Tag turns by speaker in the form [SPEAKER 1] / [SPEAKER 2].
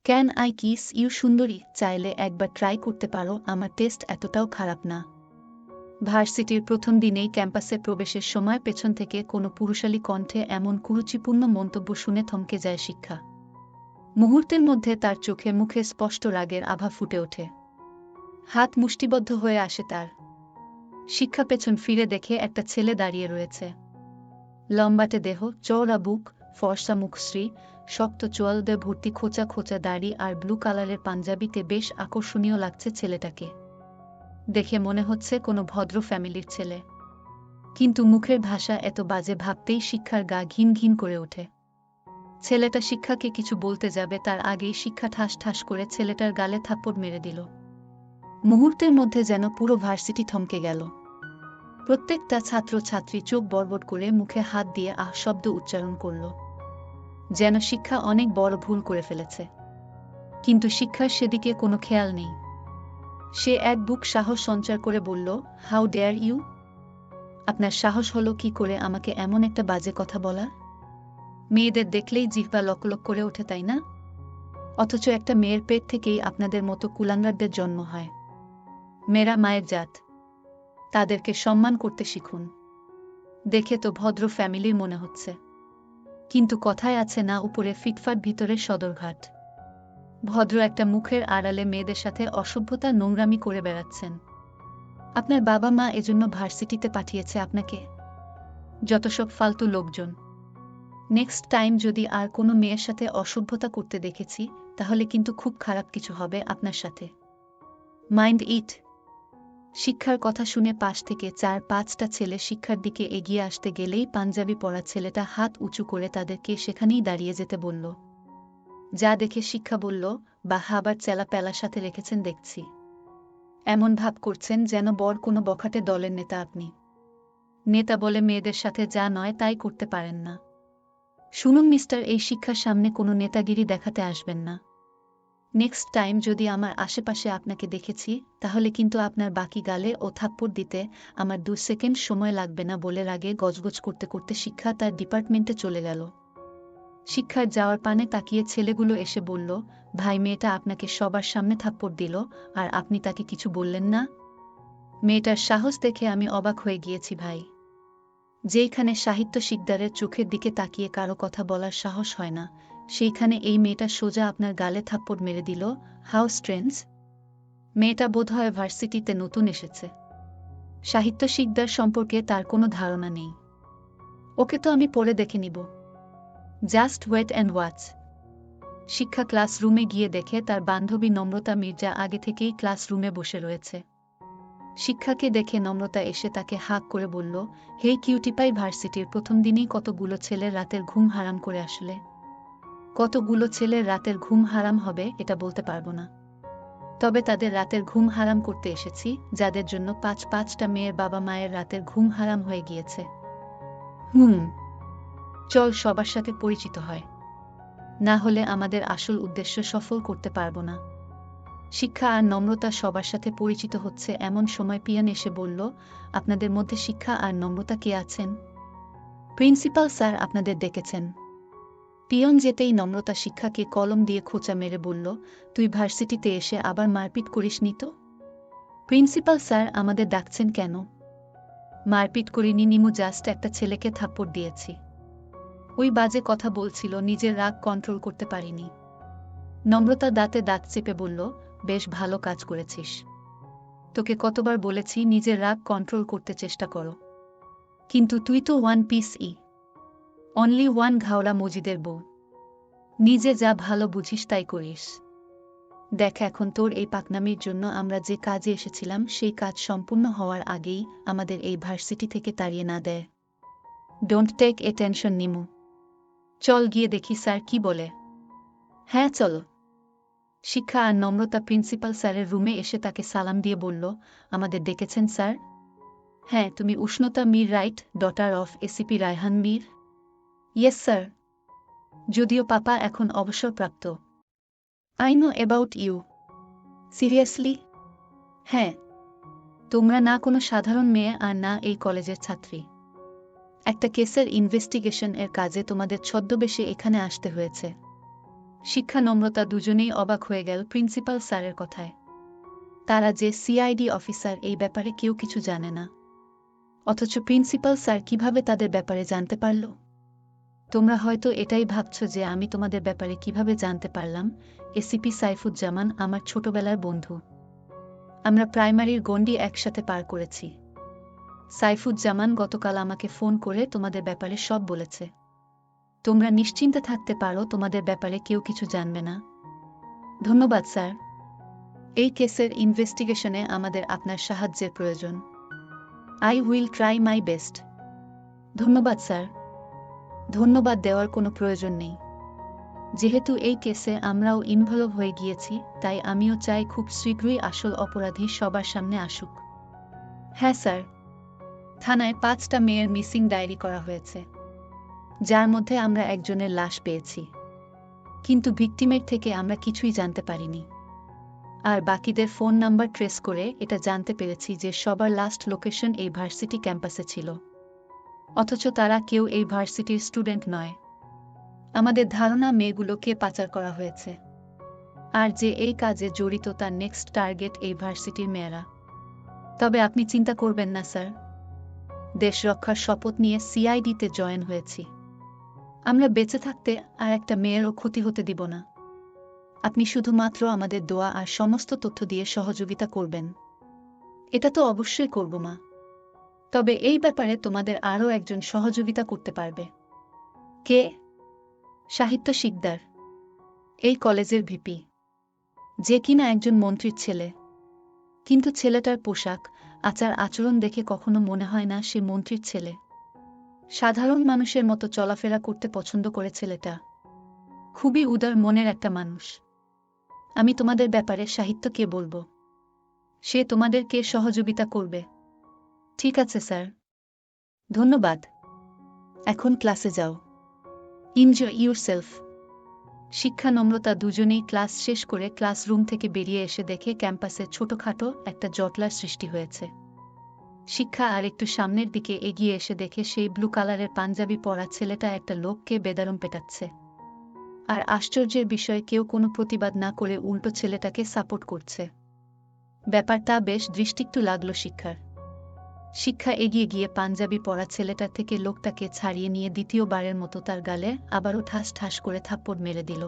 [SPEAKER 1] Can I kiss you সুন্দরী? চাইলে একবার ট্রাই করতে পারো, আমার টেস্ট এতটাও খারাপ না। ভার্সিটির প্রথম দিনেই ক্যাম্পাসে প্রবেশের সময় পেছন থেকে কোনো পুরুষালী কণ্ঠে এমন কুরুচিপূর্ণ মন্তব্য শুনে থমকে যায় শিক্ষা। মুহূর্তের মধ্যে তার চোখে মুখে স্পষ্ট রাগের আভা ফুটে ওঠে। হাত মুষ্টিবদ্ধ হয়ে আসে তার। শিক্ষা পেছন ফিরে দেখে একটা ছেলে দাঁড়িয়ে রয়েছে। লম্বাটে দেহ, চওড়া বুক, ফর্সা মুখশ্রী, শক্ত চোয়ালদের ভর্তি খোঁচা খোঁচা দাড়ি আর ব্লু কালারের পাঞ্জাবিতে বেশ আকর্ষণীয় লাগছে ছেলেটাকে। দেখে মনে হচ্ছে কোনো ভদ্র ফ্যামিলির ছেলে, কিন্তু মুখের ভাষা এত বাজে ভাবতেই শিক্ষার গা ঘিন ঘিন করে ওঠে। ছেলেটা শিক্ষাকে কিছু বলতে যাবে তার আগেই শিক্ষা ঠাস ঠাস করে ছেলেটার গালে থাপ্পড় মেরে দিল। মুহূর্তের মধ্যে যেন পুরো ভার্সিটি থমকে গেল। প্রত্যেকটা ছাত্র ছাত্রী চোখ বড়বড় করে মুখে হাত দিয়ে আহ শব্দ উচ্চারণ করল, যেন শিক্ষা অনেক বড় ভুল করে ফেলেছে। কিন্তু শিক্ষার সেদিকে কোনো খেয়াল নেই। সে এক বুক সাহস সঞ্চার করে বলল, হাউ ডেয়ার ইউ? আপনার সাহস হলো কি করে আমাকে এমন একটা বাজে কথা বলার? মেয়েদের দেখলেই জিহ্বা লকলক করে ওঠে, তাই না? অথচ একটা মেয়ের পেট থেকেই আপনাদের মতো কুলাঙ্গারদের জন্ম হয়। মেয়েরা মায়ের জাত, তাদেরকে সম্মান করতে শিখুন। দেখে তো ভদ্র ফ্যামিলির মনে হচ্ছে, কিন্তু কথায় আছে না, উপরে ফিটফাট ভিতরে সদরঘাট। ভদ্র একটা মুখের আড়ালে মেয়েদের সাথে অসভ্যতা নোংরামি করে বেড়াচ্ছেন। আপনার বাবা মা এজন্য ভার্সিটিতে পাঠিয়েছে আপনাকে? যত সব ফালতু লোকজন। নেক্সট টাইম যদি আর কোনো মেয়ের সাথে অসভ্যতা করতে দেখেছি, তাহলে কিন্তু খুব খারাপ কিছু হবে আপনার সাথে। Mind it. শিক্ষার কথা শুনে পাশ থেকে 4-5টা ছেলে শিক্ষার দিকে এগিয়ে আসতে গেলেই পাঞ্জাবি পরা ছেলেটা হাত উঁচু করে তাদেরকে সেখানেই দাঁড়িয়ে যেতে বলল। যা দেখে শিক্ষা বলল, বাহ, আবার চেলা পেলার সাথে রেখেছেন দেখছি। এমন ভাব করছেন যেন বড় কোনো বখাটে দলের নেতা আপনি। নেতা বলে মেয়েদের সাথে যা নয় তাই করতে পারেন না। শুনুন মিস্টার, এই শিক্ষার সামনে কোনো নেতাগিরি দেখাতে আসবেন না। নেক্সট টাইম যদি আমার আশেপাশে আপনাকে দেখেছি, তাহলে কিন্তু আপনার বাকি গালে ও থাপ্পড় দিতে আমার 2 সেকেন্ড সময় লাগবে না বলে রাগে গজগজ করতে করতে শিক্ষা তার ডিপার্টমেন্টে চলে গেল। শিক্ষার যাওয়ার পানে তাকিয়ে ছেলেগুলো এসে বলল, ভাই, মেয়েটা আপনাকে সবার সামনে থাপ্পড় দিল আর আপনি তাকে কিছু বললেন না? মেয়েটার সাহস দেখে আমি অবাক হয়ে গিয়েছি ভাই। যেইখানে সাহিত্য শিকদারের চোখের দিকে তাকিয়ে কারো কথা বলার সাহস হয় না, সেইখানে এই মেয়েটা সোজা আপনার গালে থাপ্পড় মেরে দিল। How strange. মেয়েটা বোধহয় ভার্সিটিতে নতুন এসেছে। সাহিত্য শিকদার সম্পর্কে তার কোনো ধারণা নেই। ওকে তো আমি পরে দেখে নিব। Just wait and watch. শিক্ষা ক্লাসরুমে গিয়ে দেখে তার বান্ধবী নম্রতা মির্জা আগে থেকেই ক্লাসরুমে বসে রয়েছে। শিক্ষাকে দেখে নম্রতা এসে তাকে হাঁক করে বলল, হে কিউটিপাই, ভার্সিটির প্রথম দিনেই কতগুলো ছেলের রাতের ঘুম হারাম করে আসলে। কতগুলো ছেলের রাতের ঘুম হারাম হবে এটা বলতে পারবো না, তবে তাদের রাতের ঘুম হারাম করতে এসেছি যাদের জন্য 5-5টা মেয়ের বাবা মায়ের রাতের ঘুম হারাম হয়ে গিয়েছে। চল সবার সাথে পরিচিত হয়, না হলে আমাদের আসল উদ্দেশ্য সফল করতে পারবো না। শিক্ষা আর নম্রতা সবার সাথে পরিচিত হচ্ছে এমন সময় পিয়ন এসে বলল, আপনাদের মধ্যে শিক্ষা আর নম্রতা কে আছেন? প্রিন্সিপাল স্যার আপনাদের ডেকেছেন। পিয়ন যেতেই নম্রতা শিক্ষাকে কলম দিয়ে খোঁচা মেরে বলল, তুই ভার্সিটিতে এসে আবার মারপিট করিসনি তো? প্রিন্সিপাল স্যার আমাদের ডাকছেন কেন? মারপিট করিনি নিমু, জাস্ট একটা ছেলেকে থাপ্পড় দিয়েছি। ওই বাজে কথা বলছিল, নিজের রাগ কন্ট্রোল করতে পারিনি। নম্রতা দাঁতে দাঁত চেপে বলল, বেশ ভালো কাজ করেছিস। তোকে কতবার বলেছি নিজের রাগ কন্ট্রোল করতে চেষ্টা করো, কিন্তু তুই তো ওয়ান পিস অনলি ওয়ান ঘাওড়া মজিদের বউ। নিজে যা ভালো বুঝিস তাই করিস। দেখ, এখন তোর এই পাকনামির জন্য আমরা যে কাজে এসেছিলাম সেই কাজ সম্পূর্ণ হওয়ার আগেই আমাদের এই ভার্সিটি থেকে তাড়িয়ে না দেয়। ডোন্ট টেক এ টেনশন নিমু। চল গিয়ে দেখি স্যার কি বলে। হ্যাঁ চলো। শিক্ষা আর নম্রতা প্রিন্সিপাল স্যারের রুমে এসে তাকে সালাম দিয়ে বলল, আমাদের ডেকেছেন স্যার? হ্যাঁ, তুমি Ushnota Mir, right, daughter of ACP Raihan Mir? Yes sir. যদিও পাপা এখন অবসরপ্রাপ্ত। I know about you. Seriously? হ্যাঁ। তোমরা না কোনো সাধারণ মেয়ে আর না এই কলেজের ছাত্রী। একটা কেসের ইনভেস্টিগেশন এর কাজে তোমাদের ছদ্মবেশে এখানে আসতে হয়েছে। শিক্ষা নম্রতা দুজনেই অবাক হয়ে গেল প্রিন্সিপাল স্যারের কথায়। তারা যে সিআইডি অফিসার এই ব্যাপারে কেউ কিছু জানে না, অথচ প্রিন্সিপাল স্যার কিভাবে তাদের ব্যাপারে জানতে পারল? তোমরা হয়তো এটাই ভাবছ যে আমি তোমাদের ব্যাপারে কিভাবে জানতে পারলাম। এসিপি সাইফুজ্জামান আমার ছোটবেলার বন্ধু। আমরা প্রাইমারির গণ্ডি একসাথে পার করেছি। সাইফুজ্জামান গতকাল আমাকে ফোন করে তোমাদের ব্যাপারে সব বলেছে। তোমরা নিশ্চিন্তে থাকতে পারো, তোমাদের ব্যাপারে কেউ কিছু জানবে না। ধন্যবাদ স্যার। এই কেসের ইনভেস্টিগেশনে আমাদের আপনার সাহায্যের প্রয়োজন। I will try my best. ধন্যবাদ স্যার। ধন্যবাদ দেওয়ার কোনো প্রয়োজন নেই। যেহেতু এই কেসে আমরাও ইনভলভ হয়ে গিয়েছি, তাই আমিও চাই খুব শীঘ্রই আসল অপরাধী সবার সামনে আসুক। হ্যাঁ স্যার। থানায় 5টা মেয়ের মিসিং ডায়েরি করা হয়েছে, যার মধ্যে আমরা একজনের লাশ পেয়েছি, কিন্তু ভিকটিমের থেকে আমরা কিছুই জানতে পারিনি। আর বাকিদের ফোন নাম্বার ট্রেস করে এটা জানতে পেরেছি যে সবার লাস্ট লোকেশন এই ভার্সিটি ক্যাম্পাসে ছিল, অথচ তারা কেউ এই ভার্সিটির স্টুডেন্ট নয়। আমাদের ধারণা মেয়েগুলোকে পাচার করা হয়েছে, আর যে এই কাজে জড়িত তার নেক্সট টার্গেট এই ভার্সিটির মেয়েরা। তবে আপনি চিন্তা করবেন না স্যার, দেশ রক্ষার শপথ নিয়ে সিআইডিতে জয়েন হয়েছি। আমরা বেঁচে থাকতে আর একটা মেয়েরও ক্ষতি হতে দিব না। আপনি শুধুমাত্র আমাদের দোয়া আর সমস্ত তথ্য দিয়ে সহযোগিতা করবেন। এটা তো অবশ্যই করব মা। তবে এই ব্যাপারে তোমাদের আরও একজন সহযোগিতা করতে পারবে। কে? সাহিত্য শিকদার, এই কলেজের ভিপি, যে কিনা একজন মন্ত্রীর ছেলে। কিন্তু ছেলেটার পোশাক, আচার আচরণ দেখে কখনো মনে হয় না সে মন্ত্রীর ছেলে। সাধারণ মানুষের মতো চলাফেরা করতে পছন্দ করে ছেলেটা। খুবই উদার মনের একটা মানুষ। আমি তোমাদের ব্যাপারে সাহিত্যকে বলবো, সে তোমাদেরকে সহযোগিতা করবে। ঠিক আছে স্যার। ধন্যবাদ। এখন ক্লাসে যাও। Enjoy yourself. শিক্ষা নম্রতা দুজনেই ক্লাস শেষ করে ক্লাসরুম থেকে বেরিয়ে এসে দেখে ক্যাম্পাসে ছোটখাটো একটা জটলার সৃষ্টি হয়েছে। শিক্ষা আর একটু সামনের দিকে এগিয়ে এসে দেখে সেই ব্লু কালারের পাঞ্জাবি পরা ছেলেটা একটা লোককে বেদারম পেটাচ্ছে। আর আশ্চর্যের বিষয়ে কেউ কোনো প্রতিবাদ না করে উল্টো ছেলেটাকে সাপোর্ট করছে। ব্যাপারটা বেশ দৃষ্টিকটু লাগল শিক্ষার। শিক্ষা এগিয়ে গিয়ে পাঞ্জাবি পরা ছেলেটার থেকে লোকটাকে ছাড়িয়ে নিয়ে দ্বিতীয়বারের মতো তার গালে আবারও ঠাস ঠাস করে থাপ্পড় মেরে দিল।